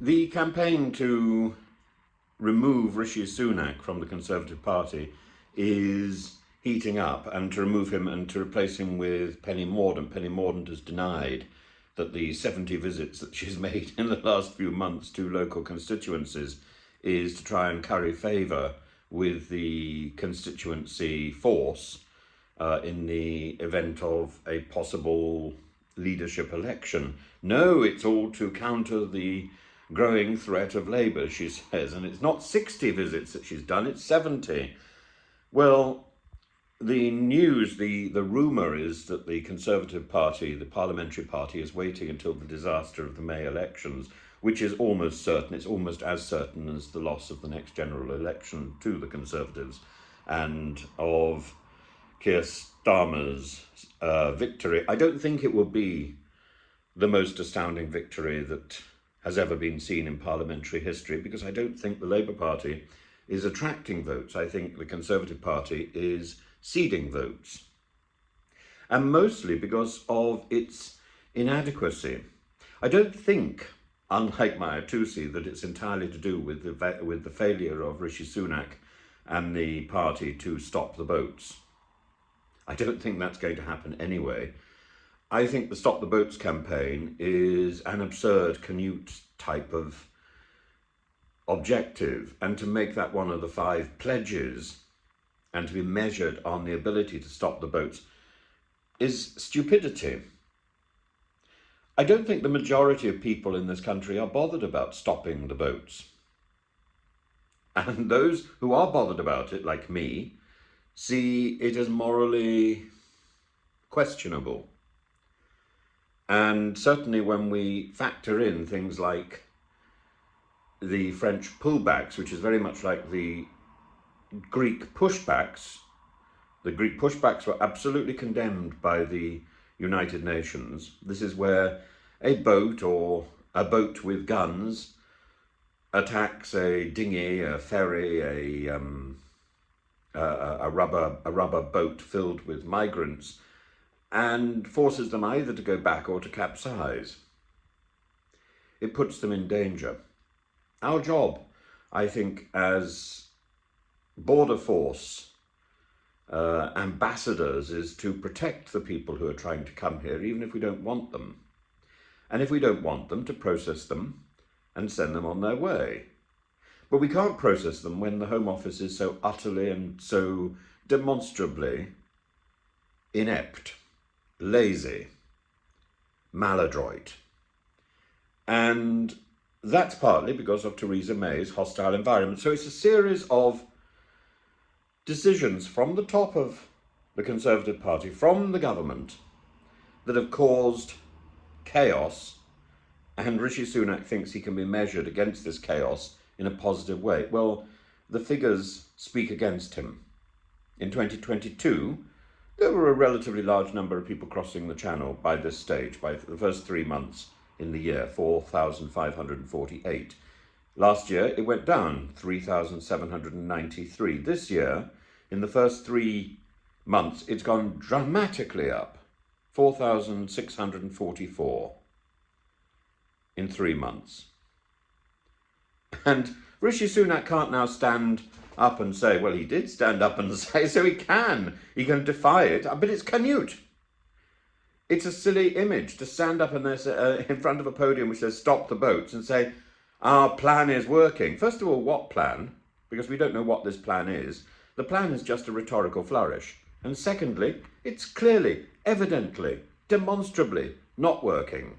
The campaign to remove Rishi Sunak from the Conservative Party is heating up, and to remove him and to replace him with Penny Mordaunt. Penny Mordaunt has denied that the 70 visits that she's made in the last few months to local constituencies is to try and curry favour with the constituency force in the event of a possible leadership election. No, it's all to counter the growing threat of Labour, she says, and it's not 60 visits that she's done, it's 70. Well, the news, the rumour is that the Conservative Party, the parliamentary party, is waiting until the disaster of the May elections, which is almost certain. It's almost as certain as the loss of the next general election to the Conservatives, and of Keir Starmer's victory. I don't think it will be the most astounding victory that has ever been seen in parliamentary history, because I don't think the Labour Party is attracting votes. I think the Conservative Party is ceding votes, and mostly because of its inadequacy. I don't think, unlike Maya Tusi, that it's entirely to do with the failure of Rishi Sunak and the party to stop the boats. I don't think that's going to happen anyway. I think the Stop the Boats campaign is an absurd Canute type of objective, and to make that one of the 5 pledges and to be measured on the ability to stop the boats is stupidity. I don't think the majority of people in this country are bothered about stopping the boats. And those who are bothered about it, like me, see it as morally questionable. And certainly when we factor in things like the French pullbacks, which is very much like the Greek pushbacks. The Greek pushbacks were absolutely condemned by the United Nations. This is where a boat, or a boat with guns, attacks a dinghy, a ferry, a rubber boat filled with migrants, and forces them either to go back or to capsize. It puts them in danger. Our job, I think, as border force ambassadors, is to protect the people who are trying to come here, even if we don't want them. And if we don't want them, to process them and send them on their way. But we can't process them when the Home Office is so utterly and so demonstrably inept, lazy, maladroit. And that's partly because of Theresa May's hostile environment. So it's a series of decisions from the top of the Conservative Party, from the government, that have caused chaos, and Rishi Sunak thinks he can be measured against this chaos in a positive way. Well, the figures speak against him. In 2022, there were a relatively large number of people crossing the channel by this stage, by the first 3 months in the year, 4,548. Last year, it went down, 3,793. This year, in the first 3 months, it's gone dramatically up, 4,644 in 3 months. And Rishi Sunak can't now stand up and say, well, he did stand up and say, so he can defy it, but it's Canute. It's a silly image to stand up and in front of a podium which says stop the boats and say, our plan is working. First of all, what plan? Because we don't know what this plan is. The plan is just a rhetorical flourish. And secondly, it's clearly, evidently, demonstrably not working.